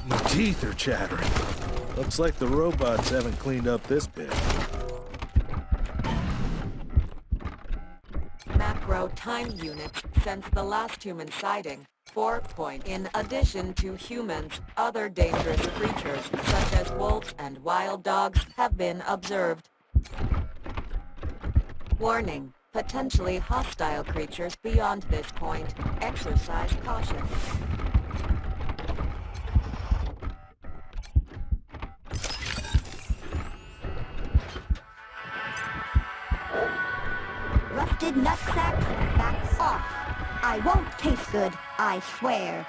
My teeth are chattering. Looks like the robots haven't cleaned up this bit. Macro time units since the last human sighting. 4 point. In addition to humans, other dangerous creatures such as wolves and wild dogs have been observed. Warning. Potentially hostile creatures beyond this point. Exercise caution. Rusted nutsacks, back off. I won't taste good, I swear.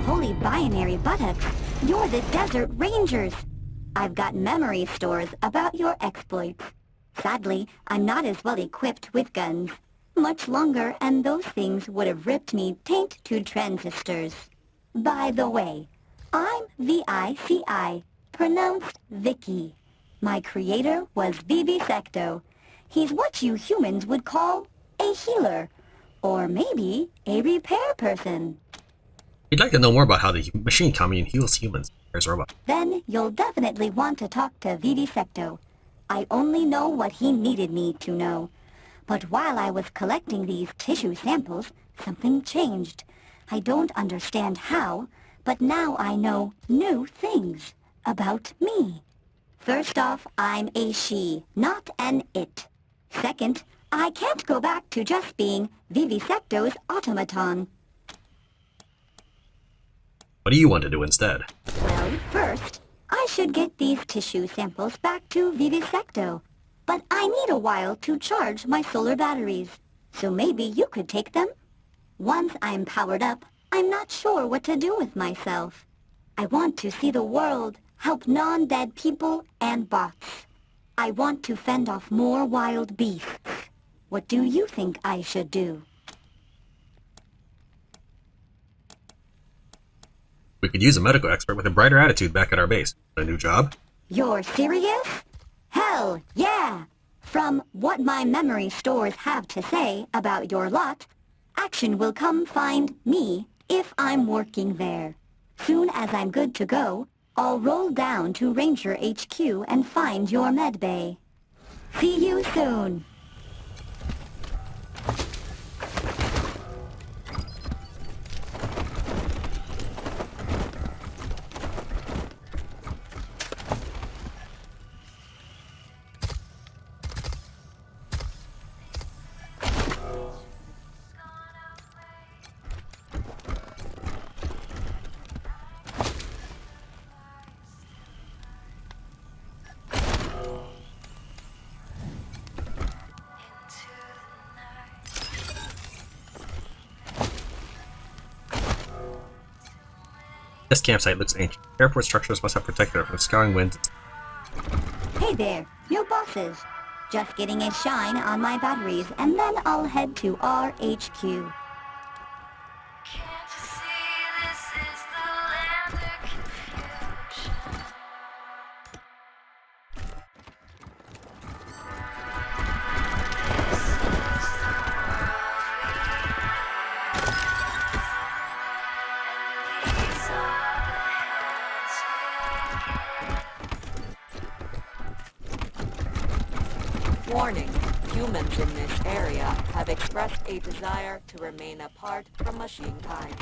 Holy binary buttocks, you're the Desert Rangers. I've got memory stores about your exploits. Sadly, I'm not as well equipped with guns. Much longer and those things would have ripped me taint to transistors. By the way, I'm VICI, pronounced Vicky. My creator was Vivisecto. He's what you humans would call a healer, or maybe a repair person. You'd like to know more about how the Machine Commune heals humans as robots. Then you'll definitely want to talk to Vivisecto. I only know what he needed me to know. But while I was collecting these tissue samples, something changed. I don't understand how, but now I know new things about me. First off, I'm a she, not an it. Second, I can't go back to just being Vivisecto's automaton. What do you want to do instead? Well, first, I should get these tissue samples back to Vivisecto. But I need a while to charge my solar batteries, so maybe you could take them? Once I'm powered up, I'm not sure what to do with myself. I want to see the world, help non-dead people and bots. I want to fend off more wild beasts. What do you think I should do? We could use a medical expert with a brighter attitude back at our base. A new job? You're serious? Hell, yeah! From what my memory stores have to say about your lot, Action will come find me if I'm working there. Soon as I'm good to go, I'll roll down to Ranger HQ and find your med bay. See you soon! This campsite looks ancient. Airport structures must have protected it from scouring winds. Hey there, new bosses. Just getting a shine on my batteries, and then I'll head to RHQ. Warning, humans in this area have expressed a desire to remain apart from machine kind.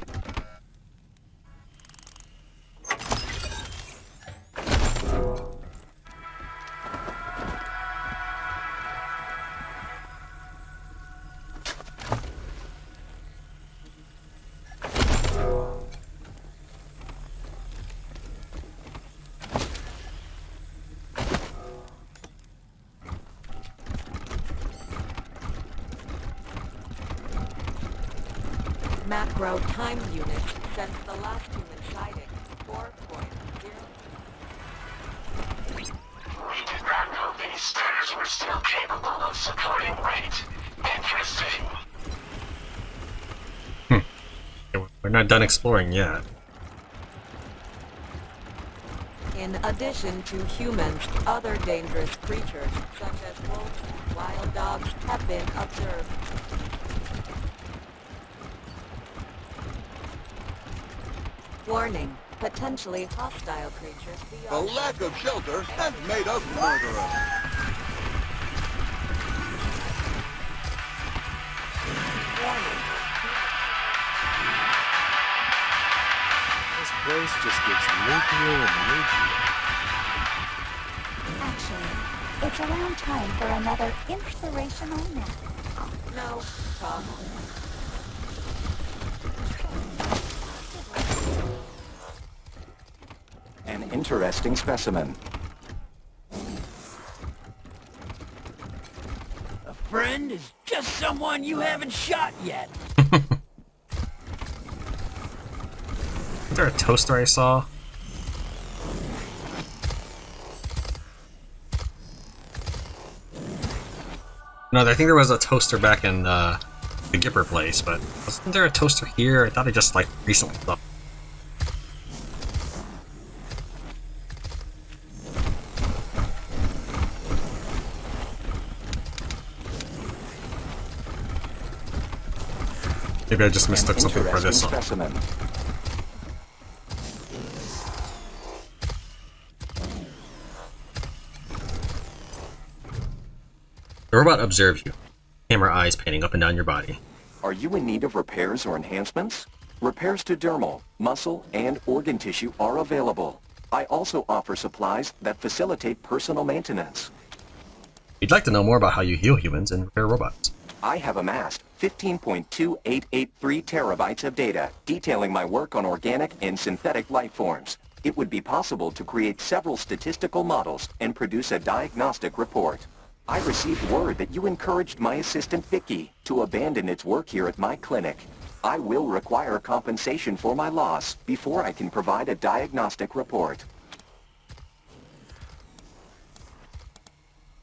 Macro time unit since the last human sighting. 4.0. We did not know these stars were still capable of supporting rate. Interesting. We're not done exploring yet. In addition to humans, other dangerous creatures, such as wolves and wild dogs, have been observed. Warning, potentially hostile creatures The beyond... lack of shelter has made us murderous. Warning. This place just gets leakier and leakier. Actually, it's around time for another inspirational nap. No, Tom. An interesting specimen. A friend is just someone you haven't shot yet. Is there a toaster I saw? No, I think there was a toaster back in the Gipper place, but wasn't there a toaster here? I thought I just like recently saw. Maybe I just mistook something for this one. Specimen. The robot observes you. Camera eyes panning up and down your body. Are you in need of repairs or enhancements? Repairs to dermal, muscle, and organ tissue are available. I also offer supplies that facilitate personal maintenance. You'd like to know more about how you heal humans and repair robots. I have amassed 15.2883 terabytes of data detailing my work on organic and synthetic life forms. It would be possible to create several statistical models and produce a diagnostic report. I received word that you encouraged my assistant Vicky to abandon its work here at my clinic. I will require compensation for my loss before I can provide a diagnostic report.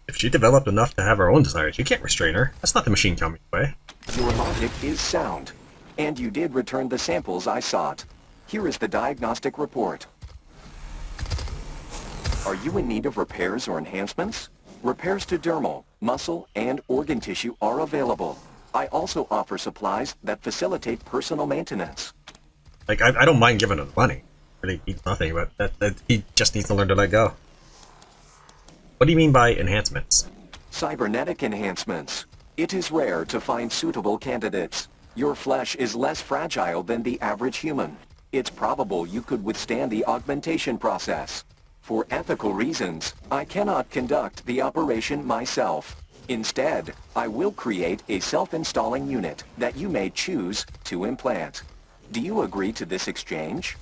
If she developed enough to have her own desires, you can't restrain her. That's not the Machine Commune way. Your logic is sound, and you did return the samples I sought. Here is the diagnostic report. Are you in need of repairs or enhancements? Repairs to dermal, muscle, and organ tissue are available. I also offer supplies that facilitate personal maintenance. Like, I don't mind giving him money. Really needs nothing, but that he just needs to learn to let go. What do you mean by enhancements? Cybernetic enhancements. It is rare to find suitable candidates. Your flesh is less fragile than the average human. It's probable you could withstand the augmentation process. For ethical reasons, I cannot conduct the operation myself. Instead, I will create a self-installing unit that you may choose to implant. Do you agree to this exchange?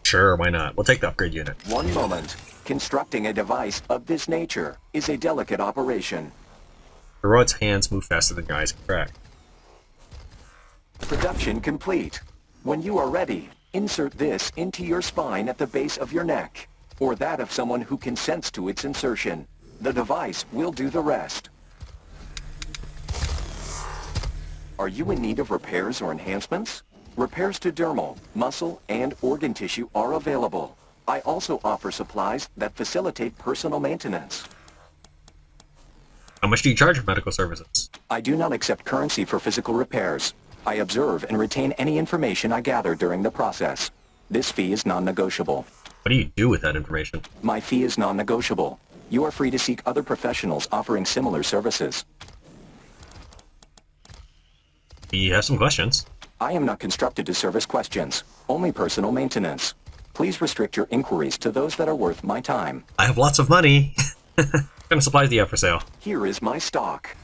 Sure, why not? We'll take the upgrade unit. One moment. Constructing a device of this nature is a delicate operation. The robot's hands move faster than your eyes can track. Production complete. When you are ready, insert this into your spine at the base of your neck, or that of someone who consents to its insertion. The device will do the rest. Are you in need of repairs or enhancements? Repairs to dermal, muscle, and organ tissue are available. I also offer supplies that facilitate personal maintenance. How much do you charge for medical services? I do not accept currency for physical repairs. I observe and retain any information I gather during the process. This fee is non-negotiable. What do you do with that information? My fee is non-negotiable. You are free to seek other professionals offering similar services. We have some questions. I am not constructed to service questions, only personal maintenance. Please restrict your inquiries to those that are worth my time. I have lots of money. What kind of supplies do you have for sale? Here is my stock.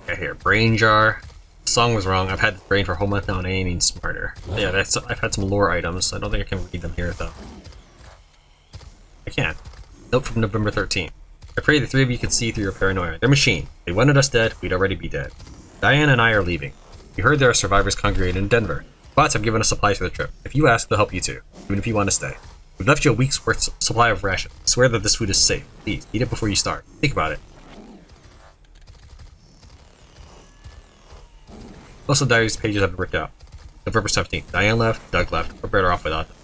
Okay, here, brain jar. The song was wrong. I've had the brain for a whole month now and I ain't even smarter. Yeah, I've had some lore items. I don't think I can read them here, though. I can. Note from November 13th. I pray the three of you can see through your paranoia. They're machine. They wanted us dead, we'd already be dead. Diane and I are leaving. We heard there are survivors congregated in Denver. Bots have given us supplies for the trip. If you ask, they'll help you too, even if you want to stay. We've left you a week's worth supply of rations. Swear that this food is safe. Please, eat it before you start. Think about it. Most of the diary's pages have been ripped out. November 17th. Diane left, Doug left. We're better off without them.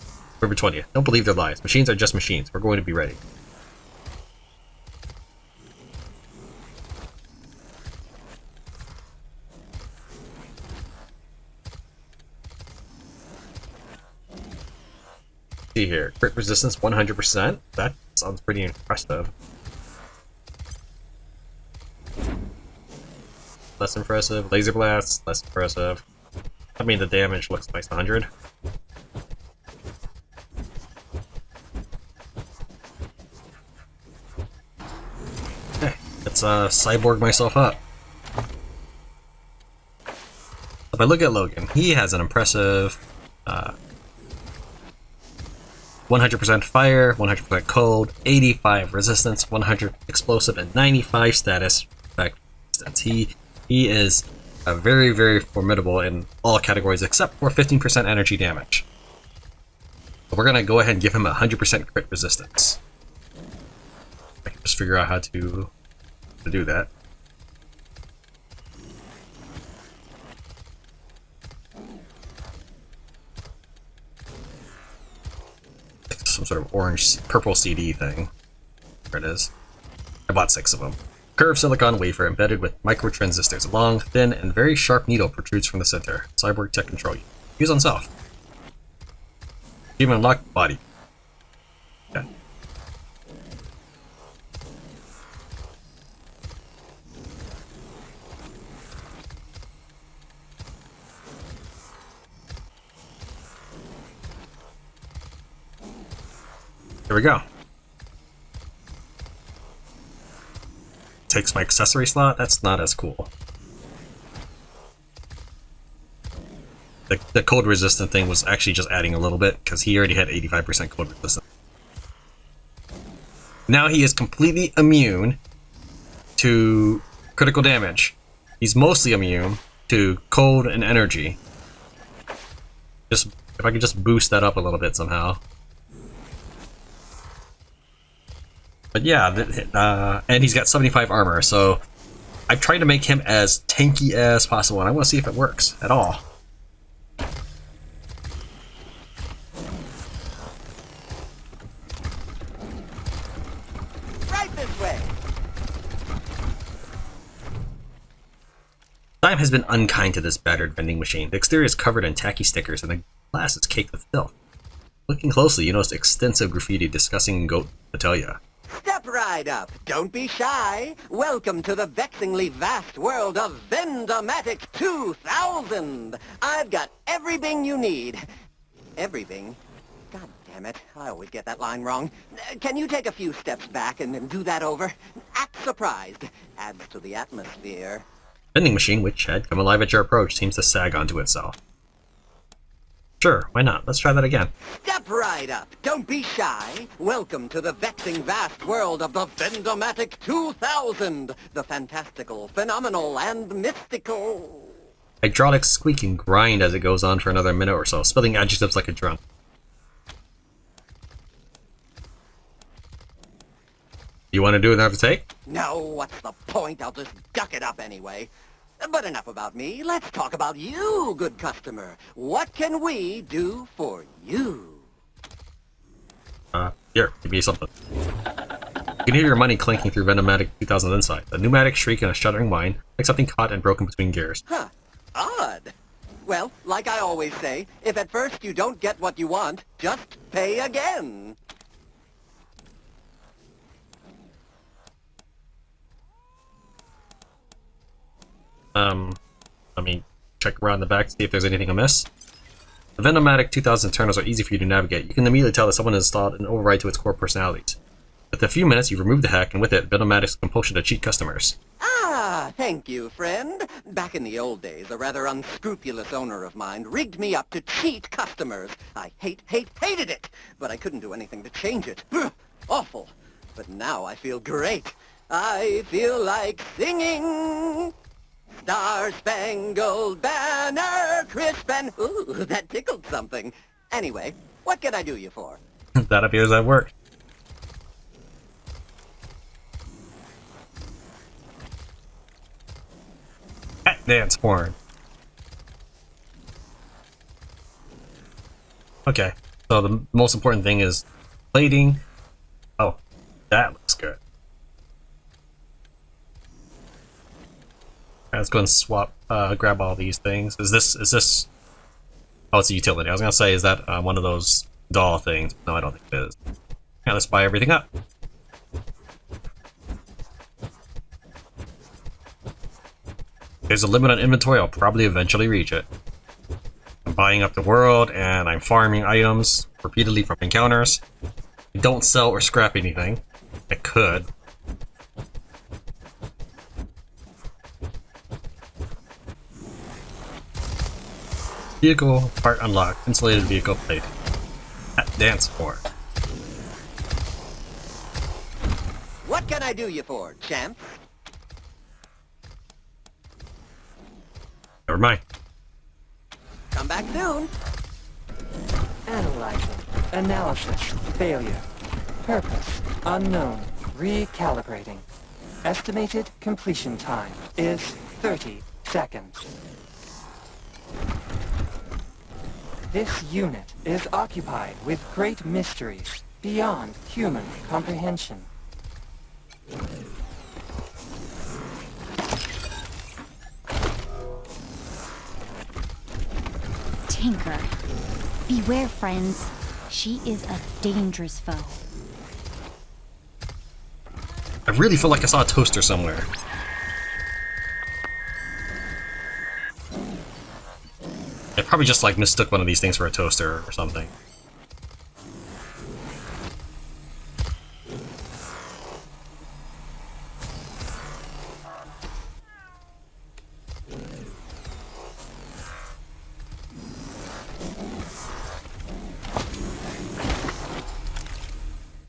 November 20th. Don't believe their lies. Machines are just machines. We're going to be ready. See here. Crit resistance 100%. That sounds pretty impressive. Less impressive. Laser blasts, less impressive. I mean, the damage looks nice 100. Okay, let's cyborg myself up. If I look at Logan, he has an impressive 100% fire, 100% cold, 85 resistance, 100 explosive, and 95 status effect resistance. He is very, very formidable in all categories except for 15% energy damage. So we're gonna go ahead and give him 100% crit resistance. I can just figure out how to do that. Some sort of orange, purple CD thing. There it is. I bought 6 of them. Curved silicon wafer embedded with microtransistors. A long, thin, and very sharp needle protrudes from the center. Cyborg tech control. Use on self. Even unlocked body. Okay. Here we go. Takes my accessory slot? That's not as cool. The cold resistant thing was actually just adding a little bit, because he already had 85% cold resistance. Now he is completely immune to critical damage. He's mostly immune to cold and energy. Just if I could just boost that up a little bit somehow. But yeah, and he's got 75 armor, so I've tried to make him as tanky as possible, and I want to see if it works at all. Right this way. Time has been unkind to this battered vending machine. The exterior is covered in tacky stickers, and the glass is caked with filth. Looking closely, you notice extensive graffiti discussing goat patalia. Step right up. Don't be shy. Welcome to the vexingly vast world of Vendomatic 2000. I've got everything you need. Everything? God damn it. I always get that line wrong. Can you take a few steps back and do that over? Act surprised. Adds to the atmosphere. Vending machine, which had come alive at your approach, seems to sag onto itself. Sure, why not? Let's try that again. Step right up. Don't be shy. Welcome to the vexing vast world of the Vendomatic 2000. The fantastical, phenomenal, and mystical. Hydraulics squeak and grind as it goes on for another minute or so, spilling adjectives like a drunk. You want to do another take? No, what's the point? I'll just duck it up anyway. But enough about me. Let's talk about you, good customer. What can we do for you? Here, give me something. You can hear your money clinking through Vendomatic 2000 inside. A pneumatic shriek and a shuddering whine, like something caught and broken between gears. Huh. Odd. Well, like I always say, if at first you don't get what you want, just pay again. Let me check around the back to see if there's anything amiss. The Vendomatic 2000 internals are easy for you to navigate. You can immediately tell that someone has installed an override to its core personalities. Within a few minutes, you remove the hack, and with it, Vendomatic's compulsion to cheat customers. Ah, thank you, friend. Back in the old days, a rather unscrupulous owner of mine rigged me up to cheat customers. I hated it, but I couldn't do anything to change it. Awful. But now I feel great. I feel like singing. Star-Spangled Banner, crisp and... Ooh, that tickled something. Anyway, what can I do you for? That appears that worked. Cat dance horn. Okay, so the most important thing is plating. Oh, that looks good. Let's go and swap, grab all these things. Is this? Oh, it's a utility. I was gonna say, is that one of those doll things? No, I don't think it is. Yeah, let's buy everything up. There's a limit on inventory. I'll probably eventually reach it. I'm buying up the world, and I'm farming items repeatedly from encounters. I don't sell or scrap anything. I could. Vehicle part unlocked. Insulated vehicle plate. Dance floor. What can I do you for, champ? Never mind. Come back soon. Analyzing. Analysis. Failure. Purpose. Unknown. Recalibrating. Estimated completion time is 30 seconds. This unit is occupied with great mysteries beyond human comprehension. Tinker. Beware, friends. She is a dangerous foe. I really feel like I saw a toaster somewhere. I probably just like mistook one of these things for a toaster or something.